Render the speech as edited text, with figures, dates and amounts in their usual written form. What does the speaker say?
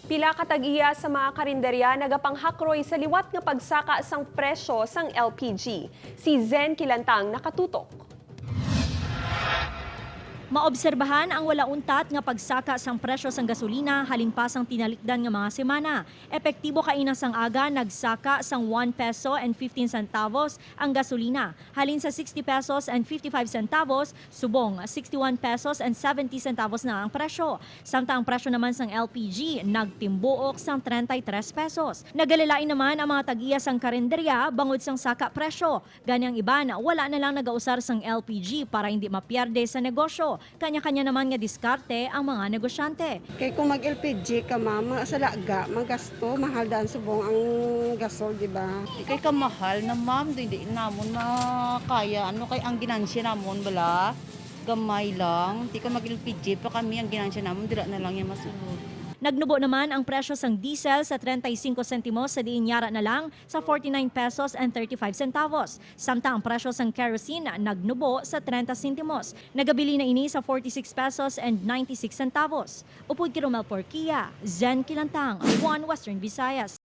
Pila ka tag-iya sa mga karinderya nagapanghakroy sa liwat nga pagsaka sang presyo sang LPG. Si Zen Kilantang nakatutok. Maobserbahan ang wala untat nga pagsaka sang presyo sang gasolina halin pa sang tinalikdan nga mga semana. Epektibo kaina sang aga nagsaka sang 1 peso and 15 centavos ang gasolina. Halin sa 60 pesos and 55 centavos, subong 61 pesos and 70 centavos na ang presyo. Samtang ang presyo naman sang LPG nagtimbuok sang 33 pesos. Nagalalain naman ang mga tag-iya sang karinderya bangod sang saka presyo. Ganyang iban wala na lang nagausar sang LPG para hindi mapierde sa negosyo. Kanya-kanya naman nga diskarte ang mga negosyante. Kay kung mag-LPG ka mama, sa laga, magasto, mahal daan subong ang gasol, di ba? Di kay kamahal na ma'am, di namon makaya. Ano kay ang ginansya namon bala? Gamay lang. Di ka mag-LPG pa kami ang ginansya namon, dira na lang yung masulod. Nagnubo naman ang presyo sang diesel sa 35 sentimos sa diinyara na lang sa 49 pesos and 35 centavos. Samtang ang presyo sang kerosene nagnubo sa 30 sentimos. Nagabili na ini sa 46 pesos and 96 centavos. Upod kay Romel Porquia, Zen Kilantang, One Western Visayas.